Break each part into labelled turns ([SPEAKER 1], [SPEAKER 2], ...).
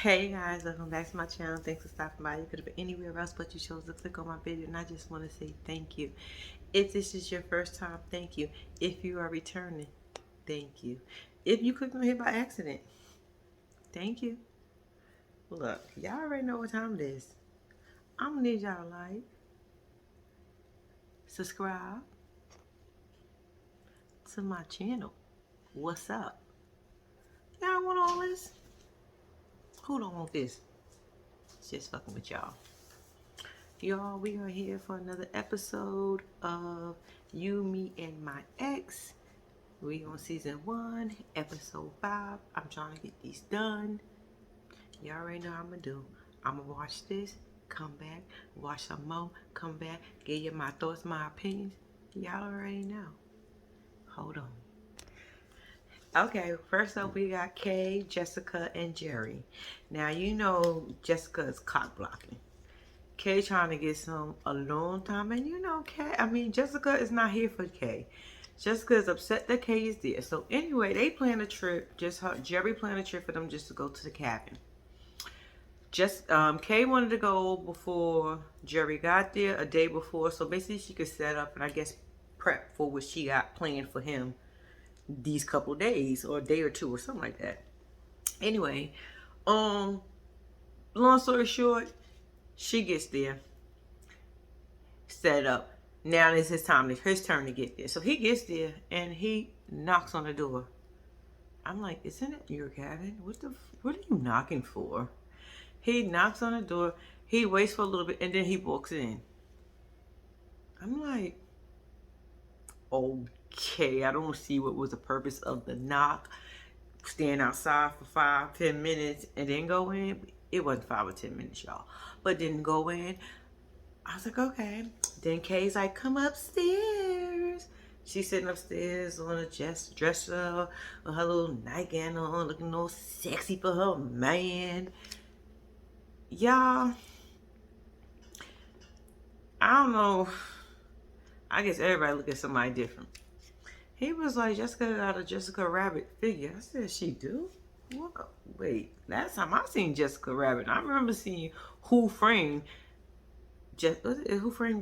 [SPEAKER 1] Hey guys, welcome back to my channel. Thanks for stopping by. You could have been anywhere else, but you chose to click on my video, and I just want to say thank you. If this is your first time, thank you. If you are returning, thank you. If you clicked on here by accident, thank you. Look, y'all already know what time it is. I'm gonna need y'all to like, subscribe to my channel. What's up? Y'all want all this? Who don't want this? Just fucking with y'all. Y'all, we are here for another episode of You, Me, and My Ex. We on season 1, episode 5. I'm trying to get these done. Y'all already know what I'm gonna do. I'm gonna watch this, come back, watch some more, come back, give you my thoughts, my opinions. Y'all already know. Hold on. Okay, first up we got Kay, Jessica, and Jerry. Now you know Jessica is cock blocking. Kay trying to get some alone time, and Jessica is not here for Kay. Jessica is upset that Kay is there. So anyway, they plan a trip. Jerry planned a trip for them just to go to the cabin. Kay wanted to go before Jerry got there, a day before, so basically she could set up and I guess prep for what she got planned for him these couple days or a day or two or something like that. Anyway, long story short, she gets there, set up. Now it's his turn to get there. So he gets there and he knocks on the door. I'm like, isn't it your cabin? What are you knocking for? He knocks on the door. He waits for a little bit and then he walks in. I'm like, okay, I don't see what was the purpose of the knock. Stand outside for 5-10 minutes and then go in. It wasn't 5 or 10 minutes, y'all, but didn't go in. I was like, okay. Then Kay's like, come upstairs. She's sitting upstairs on a dresser with her little nightgown on, looking all sexy for her man. Y'all, I don't know. I guess everybody look at somebody different. He was like, Jessica got a Jessica Rabbit figure. I said, she do? What? Wait, last time I seen Jessica Rabbit, I remember seeing Who Framed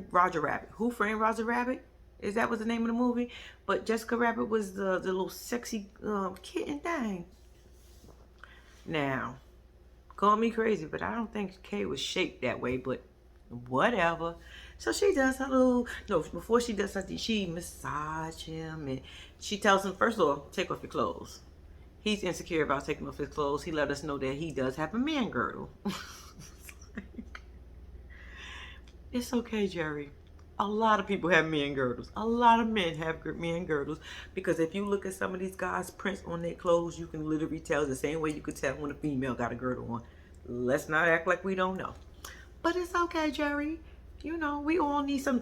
[SPEAKER 1] Roger Rabbit. Who Framed Roger Rabbit? Is that was the name of the movie? But Jessica Rabbit was the little sexy kitten thing. Now, call me crazy, but I don't think Kay was shaped that way, but whatever. So she does her little, no, before she does something, she massage him and she tells him, first of all, take off your clothes. He's insecure about taking off his clothes. He let us know that he does have a man girdle. It's okay, Jerry. A lot of people have men girdles. A lot of men have men girdles because if you look at some of these guys' prints on their clothes, you can literally tell the same way you could tell when a female got a girdle on. Let's not act like we don't know. But it's okay, Jerry. You know, we all need some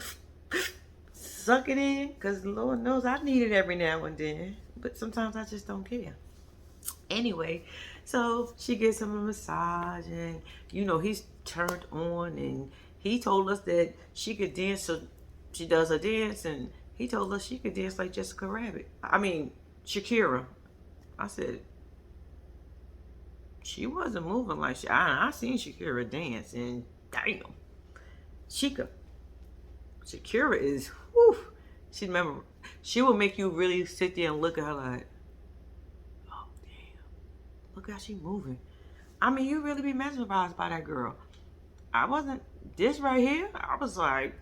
[SPEAKER 1] suck it in because Lord knows I need it every now and then. But sometimes I just don't care. Anyway, so she gives him a massage and, he's turned on and he told us that she could dance. So she does a dance and he told us she could dance like Jessica Rabbit. Shakira. I said, she wasn't moving like I seen Shakira dance and damn. Shakira is, whew. She will make you really sit there and look at her like, oh damn, look how she moving. You really be mesmerized by that girl. I wasn't, this right here, I was like,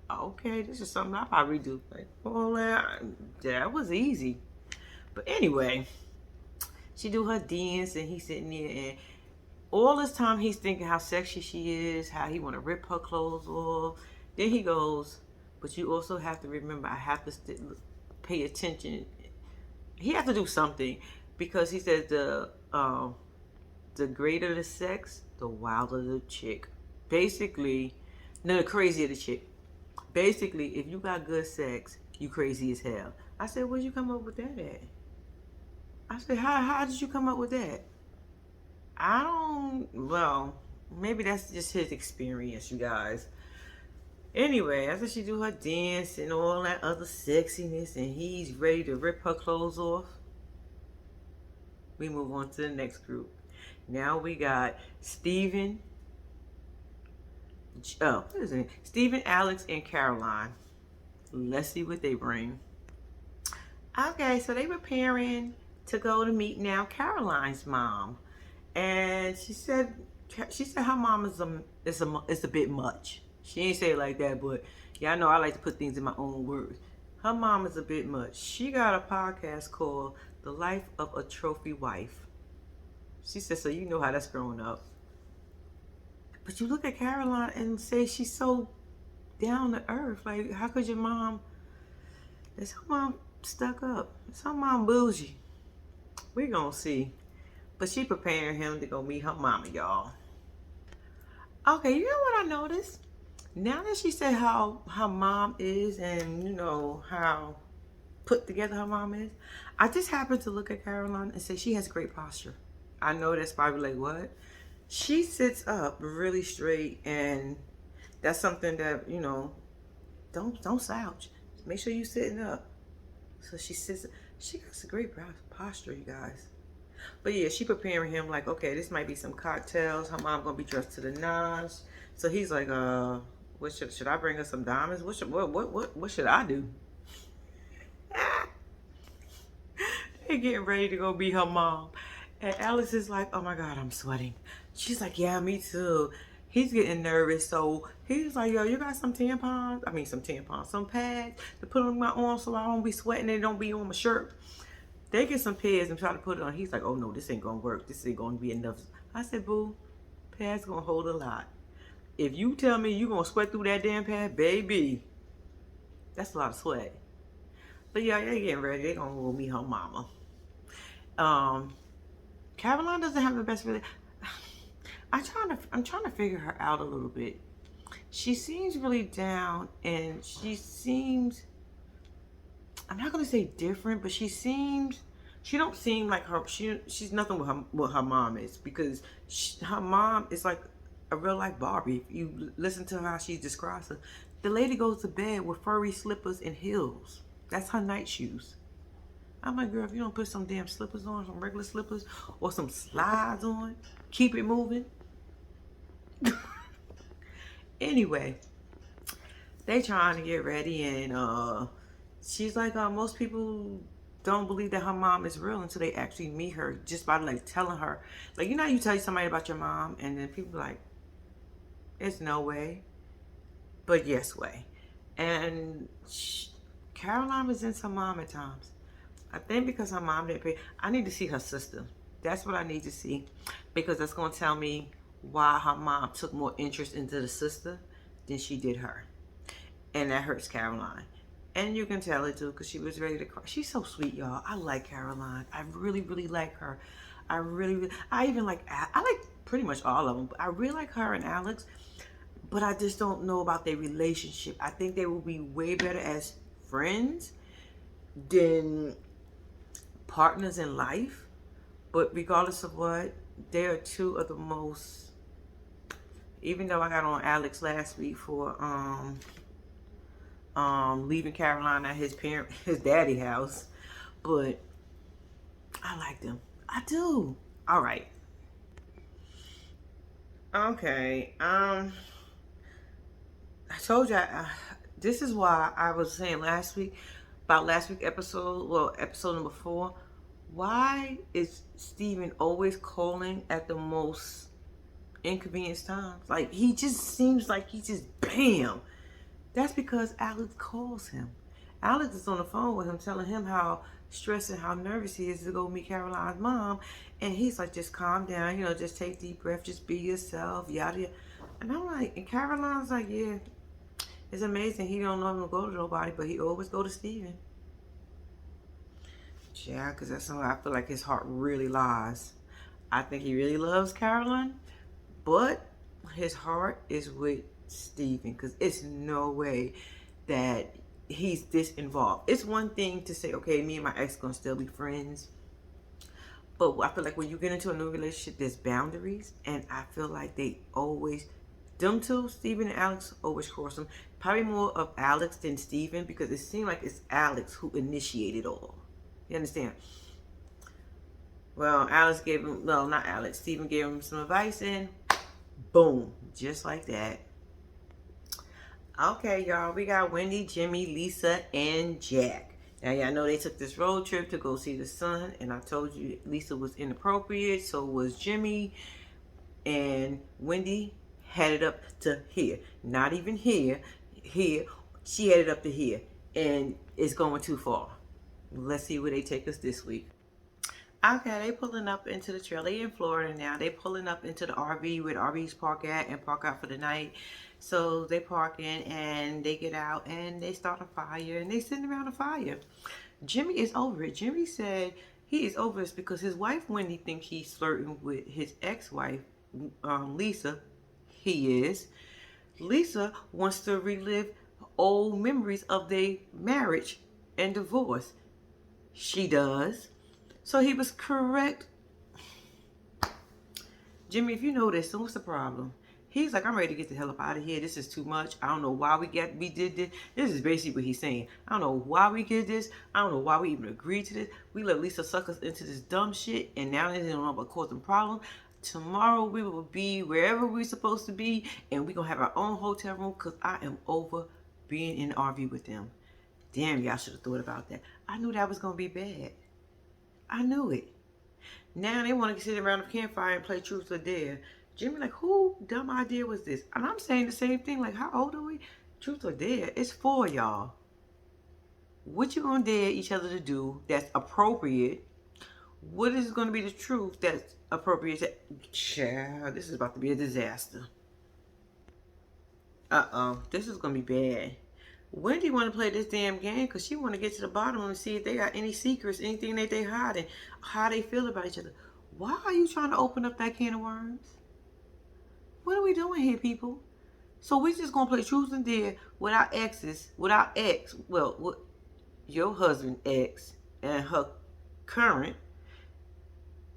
[SPEAKER 1] okay, this is something I probably do. Like, well, that was easy. But anyway, she do her dance and he's sitting there and all this time he's thinking how sexy she is, how he want to rip her clothes off. Then he goes, but you also have to remember, I have to pay attention. He has to do something because he said the greater the sex, the wilder the chick. Basically, no, the crazier the chick. Basically, if you got good sex, you crazy as hell. I said, where'd you come up with that at? I said, how did you come up with that? Well, maybe that's just his experience, you guys. Anyway, after she do her dance and all that other sexiness and he's ready to rip her clothes off, we move on to the next group. Now we got Steven. Oh, what is it? Steven, Alex, and Caroline. Let's see what they bring. Okay, so they preparing to go to meet now Caroline's mom, and she said her mom is a bit much. She ain't say it like that, but y'all know I like to put things in my own words. Her mom is a bit much. She got a podcast called The Life of a Trophy Wife. She said, so you know how that's growing up. But you look at Caroline and say she's so down to earth. Like, how could your mom? Is her mom stuck up? Is her mom bougie? We gonna see. But she preparing him to go meet her mama, y'all. Okay, you know what I noticed? Now that she said how her mom is, and you know how put together her mom is, I just happened to look at Caroline and say she has great posture. I know that's probably like, what? She sits up really straight, and that's something that, you know, don't slouch. Make sure you sitting up. So she sits. She got some great posture, you guys. But yeah, she preparing him like, okay, this might be some cocktails. Her mom gonna be dressed to the nines. So he's like, what should I bring her some diamonds? What should I do? They getting ready to go meet her mom. And Alex is like, oh my God, I'm sweating. She's like, yeah, me too. He's getting nervous. So he's like, yo, you got some tampons? I mean, some pads to put on my arm so I don't be sweating and it don't be on my shirt. They get some pads and try to put it on. He's like, oh no, this ain't gonna work. This ain't gonna be enough. I said, boo, pads gonna hold a lot. If you tell me you gonna sweat through that damn pad, baby, that's a lot of sweat. But yeah, they getting ready. They gonna go meet her mama. Caroline doesn't have the best really. I'm trying to figure her out a little bit. She seems really down, and she seems. I'm not gonna say different, but she don't seem like her. She's nothing what her mom is, because her mom is like a real life Barbie. If you listen to how she describes her, the lady goes to bed with furry slippers and heels. That's her night shoes. I'm like, girl, if you don't put some damn slippers on, some regular slippers, or some slides on, keep it moving. Anyway, they trying to get ready, and she's like, most people don't believe that her mom is real until they actually meet her, just by like telling her. Like, you know, you tell somebody about your mom, and then people like, it's no way, but yes way. And Caroline resents her mom at times. I think because her mom didn't pay. I need to see her sister. That's what I need to see, because that's going to tell me why her mom took more interest into the sister than she did her. And that hurts Caroline. And you can tell it too, because she was ready to cry. She's so sweet, y'all. I like Caroline. I really, really like her. I even like, I like pretty much all of them, but I really like her and Alex. But I just don't know about their relationship. I think they will be way better as friends than partners in life. But regardless of what, they are two of the most, even though I got on Alex last week for leaving Caroline at his daddy house, but I like them. I do. All right. Okay. I told you this is why I was saying last week about last week's episode, well, episode number 4. Why is Steven always calling at the most inconvenience times? Like, he just seems like he just bam. That's because Alex calls him. Alex is on the phone with him, telling him how stressed and how nervous he is to go meet Caroline's mom. And he's like, just calm down, you know, just take a deep breath, just be yourself, yada yada. And I'm like, and Caroline's like, yeah, it's amazing. He don't normally go to nobody, but he always go to Steven. Yeah, because that's somewhere I feel like his heart really lies. I think he really loves Caroline, but his heart is with Steven, because it's no way that he's this involved. It's one thing to say, okay, me and my ex gonna still be friends, but I feel like when you get into a new relationship, there's boundaries, and I feel like they always, them two, Steven and Alex, always cross them. Probably more of Alex than Steven, because it seemed like it's Alex who initiated all. You understand? Well, Alex gave him, no, not Alex, Stephen gave him some advice, and boom, just like that. Okay, y'all, we got Wendy, Jimmy, Lisa, and Jack. Now, y'all know they took this road trip to go see the sun, and I told you Lisa was inappropriate, so was Jimmy, and Wendy headed up to here. Not even here, here. She headed up to here, and it's going too far. Let's see where they take us this week. Okay, they pulling up into the trailer. They in Florida now. They pulling up into the RV where the RVs park at and park out for the night. So they park in and they get out and they start a fire and they sitting around a fire. Jimmy is over it. Jimmy said he is over this because his wife Wendy thinks he's flirting with his ex-wife Lisa. He is. Lisa wants to relive old memories of their marriage and divorce. She does. So he was correct. Jimmy, if you know this, so what's the problem? He's like, I'm ready to get the hell up out of here. This is too much. I don't know why we did this. This is basically what he's saying. I don't know why we did this. I don't know why we even agreed to this. We let Lisa suck us into this dumb shit, and now they don't know about causing problems. Tomorrow we will be wherever we're supposed to be, and we're going to have our own hotel room because I am over being in the RV with them. Damn, y'all should have thought about that. I knew that was going to be bad. I knew it. Now they want to sit around the campfire and play truth or dare. Jimmy like, who dumb idea was this? And I'm saying the same thing. Like, how old are we? Truth or dare? It's for y'all. What you gonna dare each other to do that's appropriate? What is going to be the truth that's appropriate? Child, this is about to be a disaster. This is gonna be bad. Wendy want to play this damn game because she want to get to the bottom and see if they got any secrets, anything that they hiding, how they feel about each other. Why are you trying to open up that can of worms? What are we doing here, people? So we just gonna play truth and dare with our exes, with our ex, well, with your husband ex and her current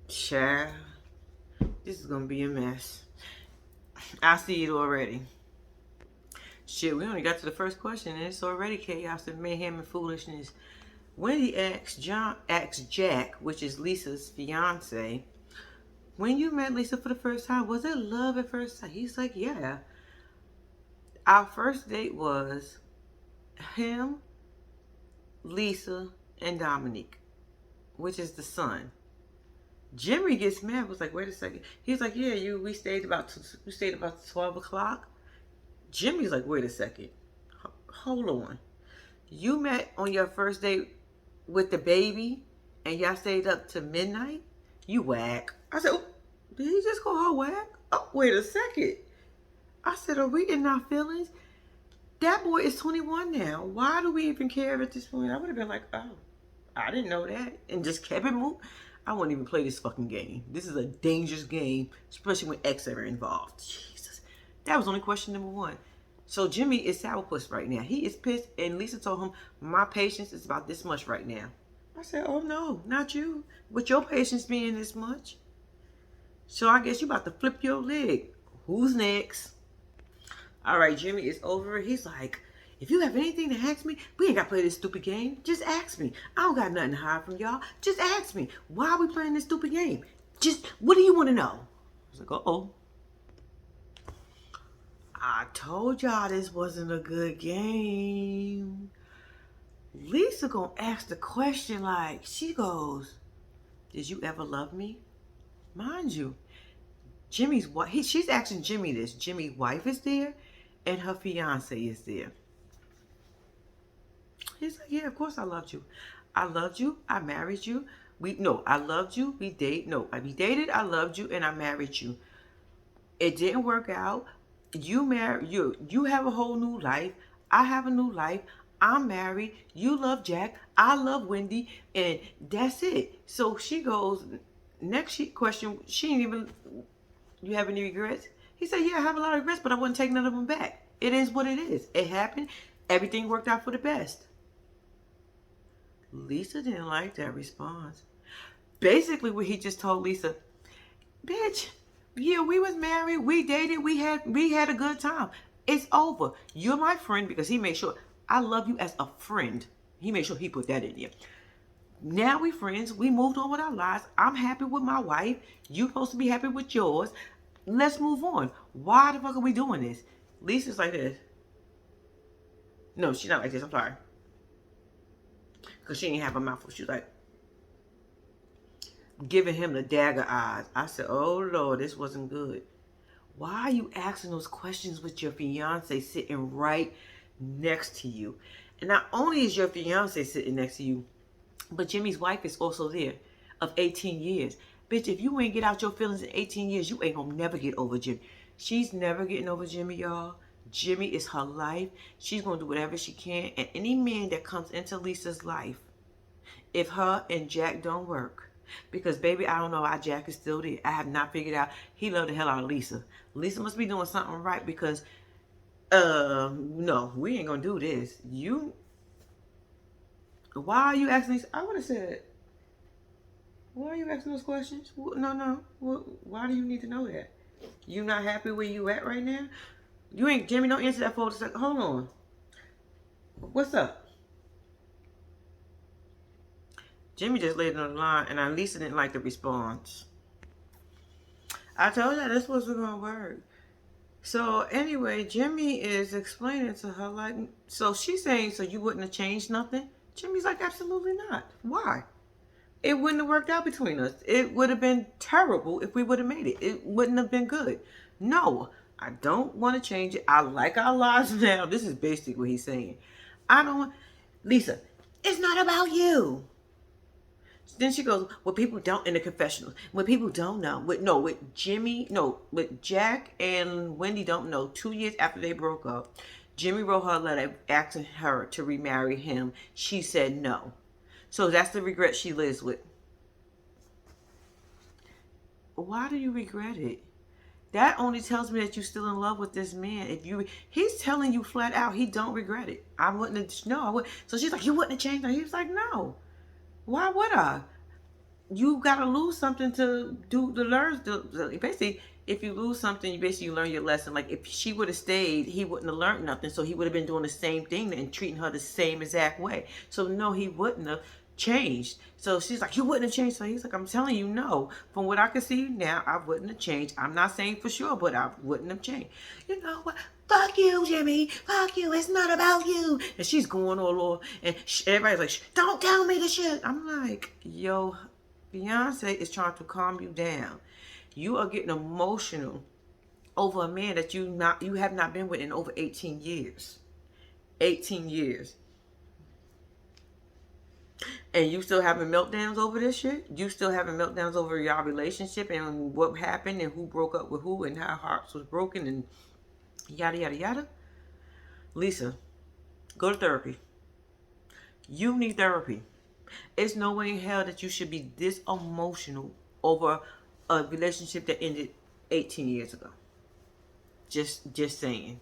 [SPEAKER 1] child. This is gonna be a mess. I see it already. Shit, we only got to the first question and it's already chaos and mayhem and foolishness. Wendy asks Jack, which is Lisa's fiance, when you met Lisa for the first time, was it love at first sight? He's like, yeah. Our first date was him, Lisa, and Dominique, which is the son. Jimmy gets mad, was like, wait a second. He's like, yeah, we stayed about 12 o'clock. Jimmy's like, wait a second. Hold on. You met on your first date with the baby and y'all stayed up to midnight? You whack. I said, oh, did he just call her whack? Oh, wait a second. I said, are we in our feelings? That boy is 21 now. Why do we even care at this point? I would have been like, oh, I didn't know that. And just kept it moving. I wouldn't even play this fucking game. This is a dangerous game, especially when ex are involved. Jesus. That was only question number one. So Jimmy is sourpuss right now. He is pissed, and Lisa told him, my patience is about this much right now. I said, oh no, not you. With your patience being this much. So I guess you about to flip your leg. Who's next? All right, Jimmy is over it. He's like, if you have anything to ask me, we ain't got to play this stupid game. Just ask me. I don't got nothing to hide from y'all. Just ask me. Why are we playing this stupid game? Just, what do you want to know? I was like, uh-oh. I told y'all this wasn't a good game. Lisa gonna ask the question like, she goes, did you ever love me? Mind you, Jimmy's wife, she's asking Jimmy this. Jimmy's wife is there and her fiance is there. He's like, yeah, of course I loved you. I loved you. I married you. I loved you. We dated. I loved you and I married you. It didn't work out. You have a whole new life. I have a new life. I'm married. You love Jack. I love Wendy. And that's it. So she goes, next question, she ain't even, you have any regrets? He said, yeah, I have a lot of regrets, but I wouldn't take none of them back. It is what it is. It happened. Everything worked out for the best. Lisa didn't like that response. Basically what he just told Lisa, bitch, yeah, we was married, we dated, we had a good time. It's over. You're my friend, because he made sure I love you as a friend. He made sure he put that in there. Now we friends. We moved on with our lives. I'm happy with my wife. You supposed to be happy with yours. Let's move on. Why the fuck are we doing this? Lisa's like this. No, she's not like this. I'm sorry. Because she didn't have a mouthful. She was like, giving him the dagger eyes. I said, oh, Lord, this wasn't good. Why are you asking those questions with your fiance sitting right next to you? And not only is your fiance sitting next to you, but Jimmy's wife is also there of 18 years. Bitch, if you ain't get out your feelings in 18 years, you ain't gonna never get over Jimmy. She's never getting over Jimmy, y'all. Jimmy is her life. She's gonna do whatever she can. And any man that comes into Lisa's life, if her and Jack don't work, because baby, I don't know why Jack is still there. I have not figured out. He loved the hell out of Lisa. Lisa must be doing something right because, no, we ain't gonna do this. Why are you asking these? I would have said, why are you asking those questions? No. Why do you need to know that? You not happy where you at right now? You ain't, Jimmy, don't answer that phone. It's like, hold on. What's up? Jimmy just laid on the line, and Lisa didn't like the response. I told her this wasn't going to work. So, anyway, Jimmy is explaining to her, like, so she's saying, so you wouldn't have changed nothing? Jimmy's like, absolutely not. Why? It wouldn't have worked out between us. It would have been terrible if we would have made it. It wouldn't have been good. No, I don't want to change it. I like our lives now. This is basically what he's saying. I don't, Lisa, it's not about you. Then she goes, well, people don't, in the confessional, when people don't know, with Jack and Wendy don't know, 2 years after they broke up, Jimmy wrote her a letter asking her to remarry him. She said no. So that's the regret she lives with. Why do you regret it? That only tells me that you're still in love with this man. He's telling you flat out he don't regret it. I wouldn't have, no, I would. So she's like, you wouldn't have changed her. He was like, no. Why would I? You gotta lose something to learn. Basically, if you lose something, you learn your lesson. Like if she would have stayed, he wouldn't have learned nothing. So he would have been doing the same thing and treating her the same exact way. So no, he wouldn't have changed. So she's like, you wouldn't have changed. So he's like, I'm telling you, no. From what I can see now, I wouldn't have changed. I'm not saying for sure, but I wouldn't have changed. You know what? Fuck you, Jimmy. Fuck you. It's not about you. And she's going all over. And everybody's like, don't tell me the shit. I'm like, yo, Beyonce is trying to calm you down. You are getting emotional over a man that you have not been with in over 18 years. 18 years. And you still having meltdowns over this shit? You still having meltdowns over y'all relationship and what happened and who broke up with who and how hearts was broken and yada, yada, yada? Lisa, go to therapy. You need therapy. It's no way in hell that you should be this emotional over a relationship that ended 18 years ago. Just saying.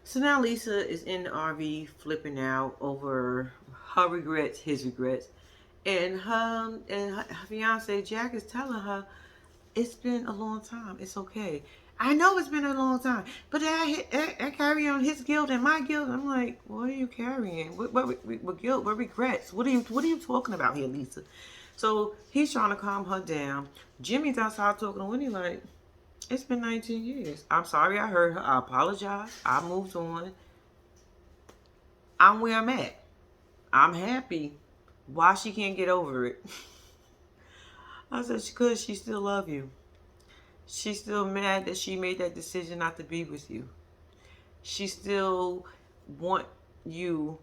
[SPEAKER 1] So now Lisa is in the RV flipping out over her regrets, his regrets. And her fiance Jack is telling her, it's been a long time. It's okay. I know it's been a long time, but I carry on his guilt and my guilt. I'm like, what are you carrying? What guilt? What regrets? What are you talking about here, Lisa? So he's trying to calm her down. Jimmy's outside talking to Winnie like, it's been 19 years. I'm sorry I hurt her. I apologize. I moved on. I'm where I'm at. I'm happy. Why she can't get over it? I said, because she still love you. She's still mad that she made that decision not to be with you. She still want you,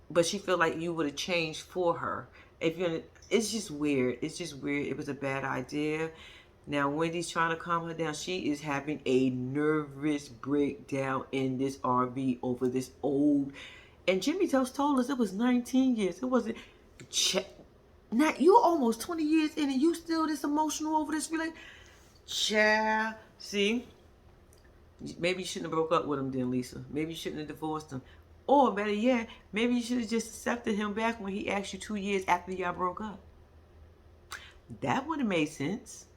[SPEAKER 1] but she feel like you would have changed for her. It's just weird. It's just weird. It was a bad idea. Now Wendy's trying to calm her down. She is having a nervous breakdown in this RV over this old. And Jimmy told us it was 19 years. It wasn't. Now you almost 20 years in and you still this emotional over this relationship. Child, see, maybe you shouldn't have broke up with him then, Lisa. Maybe you shouldn't have divorced him. Or better yet, maybe you should have just accepted him back when he asked you 2 years after y'all broke up. That would have made sense.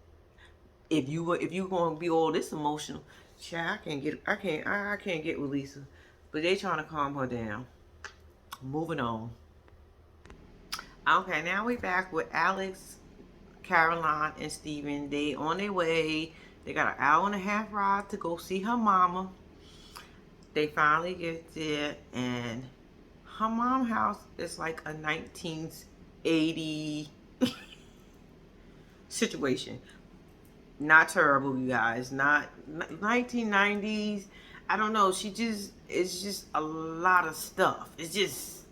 [SPEAKER 1] If you gonna be all this emotional, child, I can't get with Lisa. But they trying to calm her down. Moving on. Okay, now we back with Alex, Caroline, and Steven. They on their way. They got an hour and a half ride to go see her mama. They finally get there, and her mom's house is like a 1980 situation. Not terrible, you guys. Not 1990s. I don't know. It's just a lot of stuff. It's just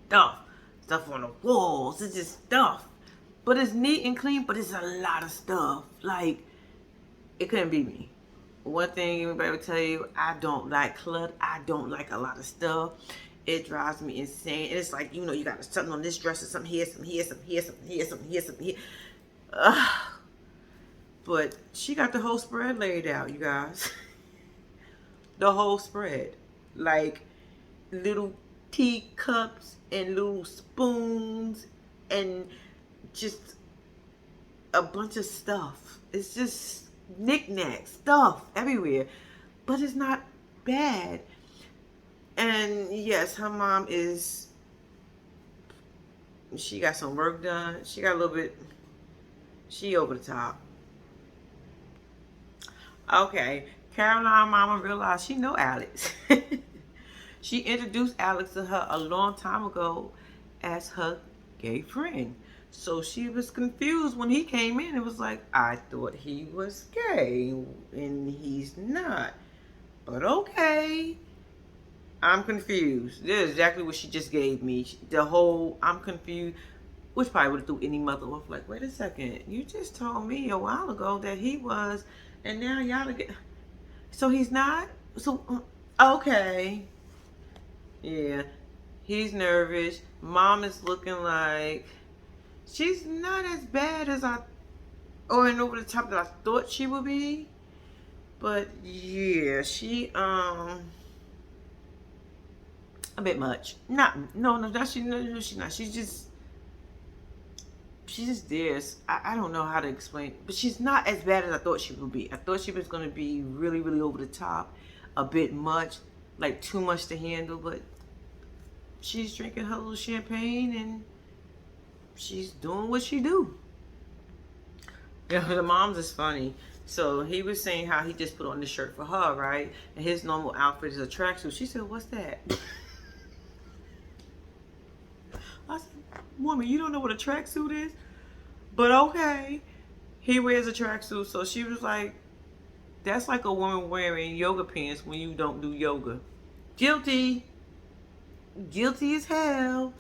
[SPEAKER 1] stuff. Stuff on the walls. It's just stuff. But it's neat and clean, but it's a lot of stuff. Like, it couldn't be me. One thing everybody will tell you, I don't like clutter. I don't like a lot of stuff. It drives me insane. And it's like, you got something on this dresser, something here, something here, something here, something here, something here, something here. Ugh. But she got the whole spread laid out, you guys. The whole spread. Like, little teacups and little spoons and just a bunch of stuff. It's just knickknacks, stuff everywhere. But it's not bad. And yes, her mom she got some work done. She got a little bit, she over the top. Okay, Caroline mama realized she know Alex. She introduced Alex to her a long time ago as her gay friend. So she was confused when he came in. It was like, I thought he was gay and he's not. But okay. I'm confused. This is exactly what she just gave me. The whole I'm confused, which probably would have threw any mother off. Like, wait a second. You just told me a while ago that he was, and now y'all get. So he's not? So, okay. Yeah. He's nervous. Mom is looking like she's not as bad as and over the top that I thought she would be. But yeah, she a bit much. No, she's not. She's just this. I don't know how to explain, but she's not as bad as I thought she would be. I thought she was gonna be really, really over the top, a bit much, like too much to handle. But she's drinking her little champagne and she's doing what she do. Yeah, the mom's is funny. So he was saying how he just put on this shirt for her, right? And his normal outfit is a tracksuit. She said, "What's that?" I said, "Woman, you don't know what a tracksuit is?" But okay. He wears a tracksuit, so she was like, that's like a woman wearing yoga pants when you don't do yoga. Guilty. Guilty as hell.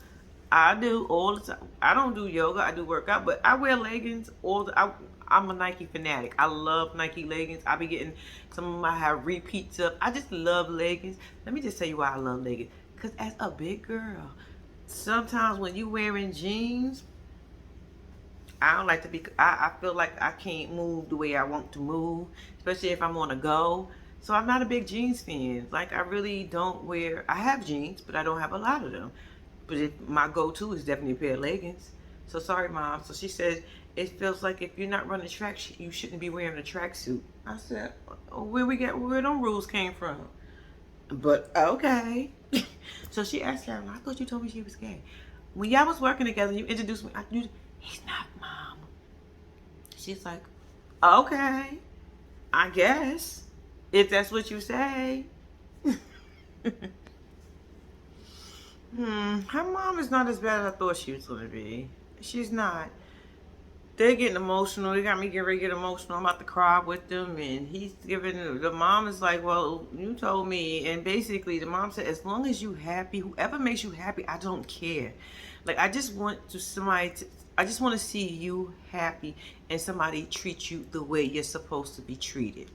[SPEAKER 1] I do all the time. I don't do yoga, I do workout, but I wear leggings all the I'm a Nike fanatic. I love Nike leggings. I be getting some of them. I have repeats of. I just love leggings. Let me just tell you why I love leggings. Because as a big girl, sometimes when you wearing jeans, I don't like to be, I feel like I can't move the way I want to move, especially if I'm on a go. So I'm not a big jeans fan. Like, I really don't wear, I have jeans, but I don't have a lot of them. But my go-to is definitely a pair of leggings. So sorry, Mom. So she said, it feels like if you're not running track, you shouldn't be wearing a tracksuit. I said, where them rules came from? But okay. So she asked Caroline, I thought you told me she was gay. When y'all was working together, you introduced me. I knew he's not, Mom. She's like, okay, I guess if that's what you say. Her mom is not as bad as I thought she was gonna be. She's not. They're getting emotional. They got me getting ready to get emotional. I'm about to cry with them, and he's giving. The mom is like, "Well, you told me," and basically, the mom said, "As long as you happy, whoever makes you happy, I don't care. Like, I just want I just want to see you happy, and somebody treat you the way you're supposed to be treated."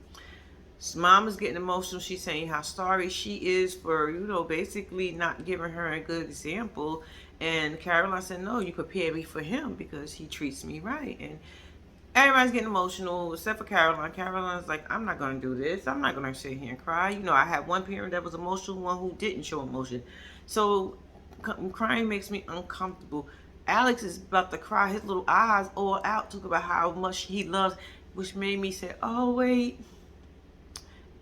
[SPEAKER 1] Mom is getting emotional. She's saying how sorry she is for, basically not giving her a good example. And Caroline said, no, you prepared me for him because he treats me right. And everybody's getting emotional except for Caroline. Caroline's like, I'm not going to do this. I'm not going to sit here and cry. I had one parent that was emotional, one who didn't show emotion. So crying makes me uncomfortable. Alex is about to cry, his little eyes all out, talk about how much he loves, which made me say, oh, wait.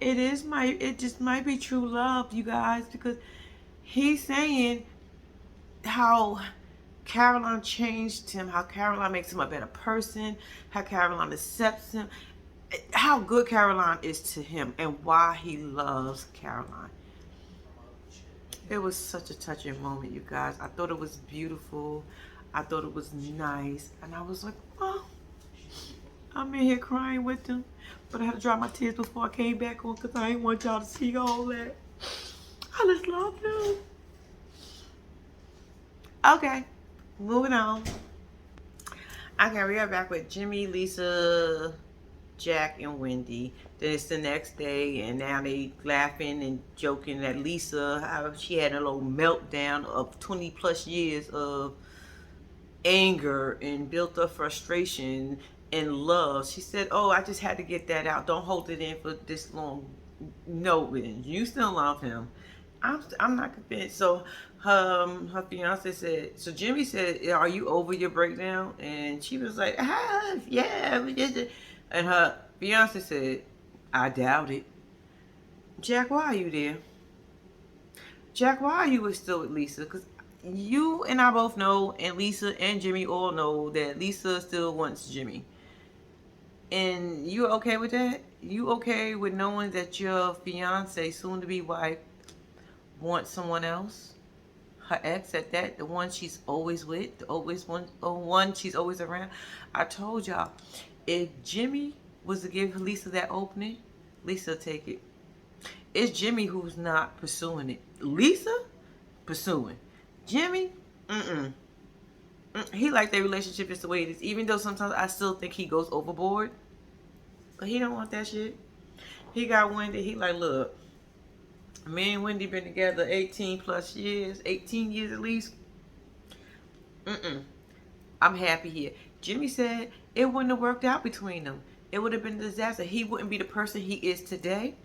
[SPEAKER 1] It just might be true love, you guys, because he's saying how Caroline changed him, how Caroline makes him a better person, how Caroline accepts him, how good Caroline is to him, and why he loves Caroline. It was such a touching moment, you guys. I thought it was beautiful. I thought it was nice. And I was like, oh, I'm in here crying with them. But I had to dry my tears before I came back on because I didn't want y'all to see all that. I just love them. Okay, moving on. Okay, we are back with Jimmy, Lisa, Jack, and Wendy. Then it's the next day, and now they laughing and joking at Lisa, how she had a little meltdown of 20 plus years of anger and built up frustration and love. She said, oh, I just had to get that out. Don't hold it in for this long. No, you still love him. I'm not convinced. So her fiance said, so Jimmy said, are you over your breakdown? And she was like, yeah. And her fiance said, I doubt it. Jack, why are you there? Jack, why are you still with Lisa? Because you and I both know, and Lisa and Jimmy all know, that Lisa still wants Jimmy. And you okay with that? You okay with knowing that your fiance, soon to be wife, wants someone else? Her ex at that, the one she's always with, the one she's always around. I told y'all, if Jimmy was to give Lisa that opening, Lisa take it. It's Jimmy who's not pursuing it. Lisa pursuing. Jimmy, he like their relationship is the way it is. Even though sometimes I still think he goes overboard, but he don't want that shit. He got Wendy. He like, look, me and Wendy been together 18 plus years, 18 years at least. I'm happy here. Jimmy said it wouldn't have worked out between them. It would have been a disaster. He wouldn't be the person he is today.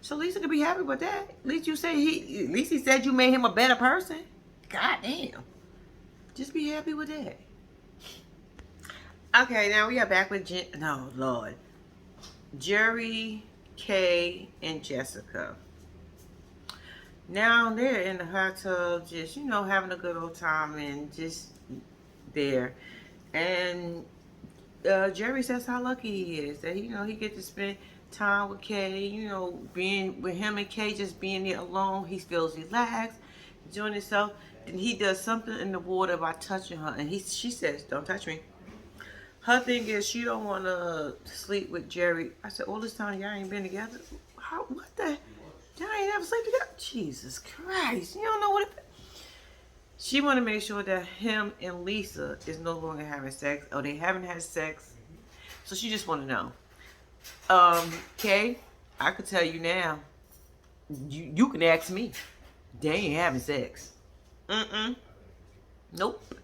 [SPEAKER 1] So Lisa could be happy with that. At least he said you made him a better person. God damn. Just be happy with that. Okay, now we are back with Jerry, Kay, and Jessica. Now they're in the hot tub, just, having a good old time and just there. And Jerry says how lucky he is that, he gets to spend time with Kay, being with him and Kay, just being there alone. He feels relaxed, enjoying himself. And he does something in the water by touching her. And she says, don't touch me. Her thing is she don't want to sleep with Jerry. I said, all this time y'all ain't been together? What the? Y'all ain't ever sleep together? Jesus Christ. You don't know what it... She want to make sure that him and Lisa is no longer having sex. Or they haven't had sex. So she just want to know. Kay, I could tell you now. You can ask me. They ain't having sex. Nope.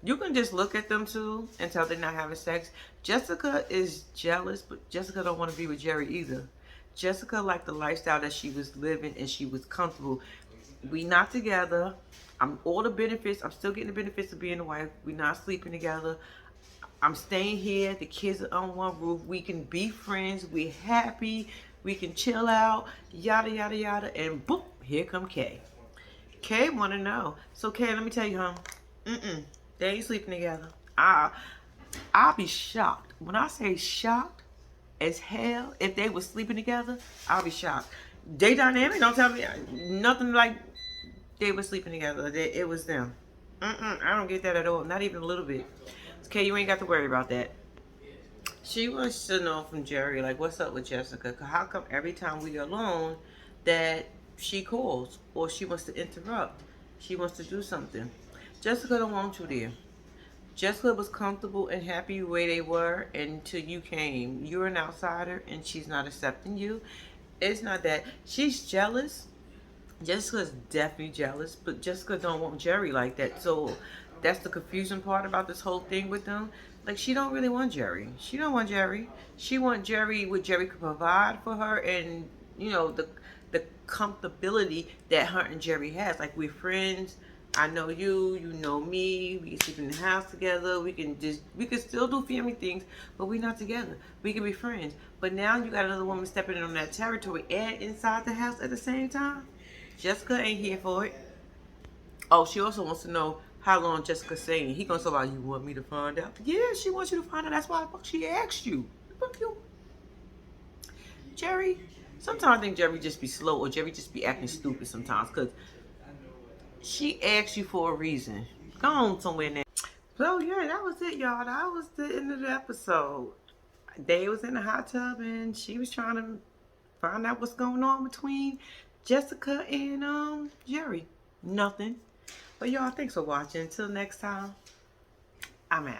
[SPEAKER 1] You can just look at them two and tell they're not having sex. Jessica is jealous, but Jessica don't want to be with Jerry either. Jessica liked the lifestyle that she was living and she was comfortable. We not together. I'm still getting the benefits of being a wife. We not sleeping together. I'm staying here. The kids are on one roof. We can be friends. We happy. We can chill out. Yada, yada, yada. And boom, here come Kay. Kay want to know. So Kay, let me tell you, they ain't sleeping together. I'll be shocked. When I say shocked as hell, if they were sleeping together, I'll be shocked. They dynamic, don't tell me nothing like they were sleeping together. It was them. I don't get that at all. Not even a little bit. Okay, you ain't got to worry about that. She wants to know from Jerry, like, what's up with Jessica? How come every time we are alone that she calls or she wants to interrupt? She wants to do something. Jessica don't want you there. Jessica was comfortable and happy where they were until you came. You're an outsider and she's not accepting you. It's not that. She's jealous. Jessica's definitely jealous, but Jessica don't want Jerry like that. So that's the confusing part about this whole thing with them. Like, she don't really want Jerry. She don't want Jerry. She want Jerry, what Jerry could provide for her, and the comfortability that her and Jerry has. Like, we're friends. I know you, you know me. We can sleep in the house together. We can still do family things, but we're not together. We can be friends. But now you got another woman stepping in on that territory and inside the house at the same time. Jessica ain't here for it. Oh, she also wants to know, how long Jessica saying? He gonna say about you want me to find out? Yeah, she wants you to find out. That's why the fuck she asked you. The fuck you, Jerry. Sometimes I think Jerry just be slow or Jerry just be acting stupid sometimes because she asked you for a reason. Go on somewhere now. So yeah, that was it, y'all. That was the end of the episode. Day was in the hot tub and she was trying to find out what's going on between Jessica and Jerry. Nothing. But y'all, thanks for watching. Until next time, I'm out.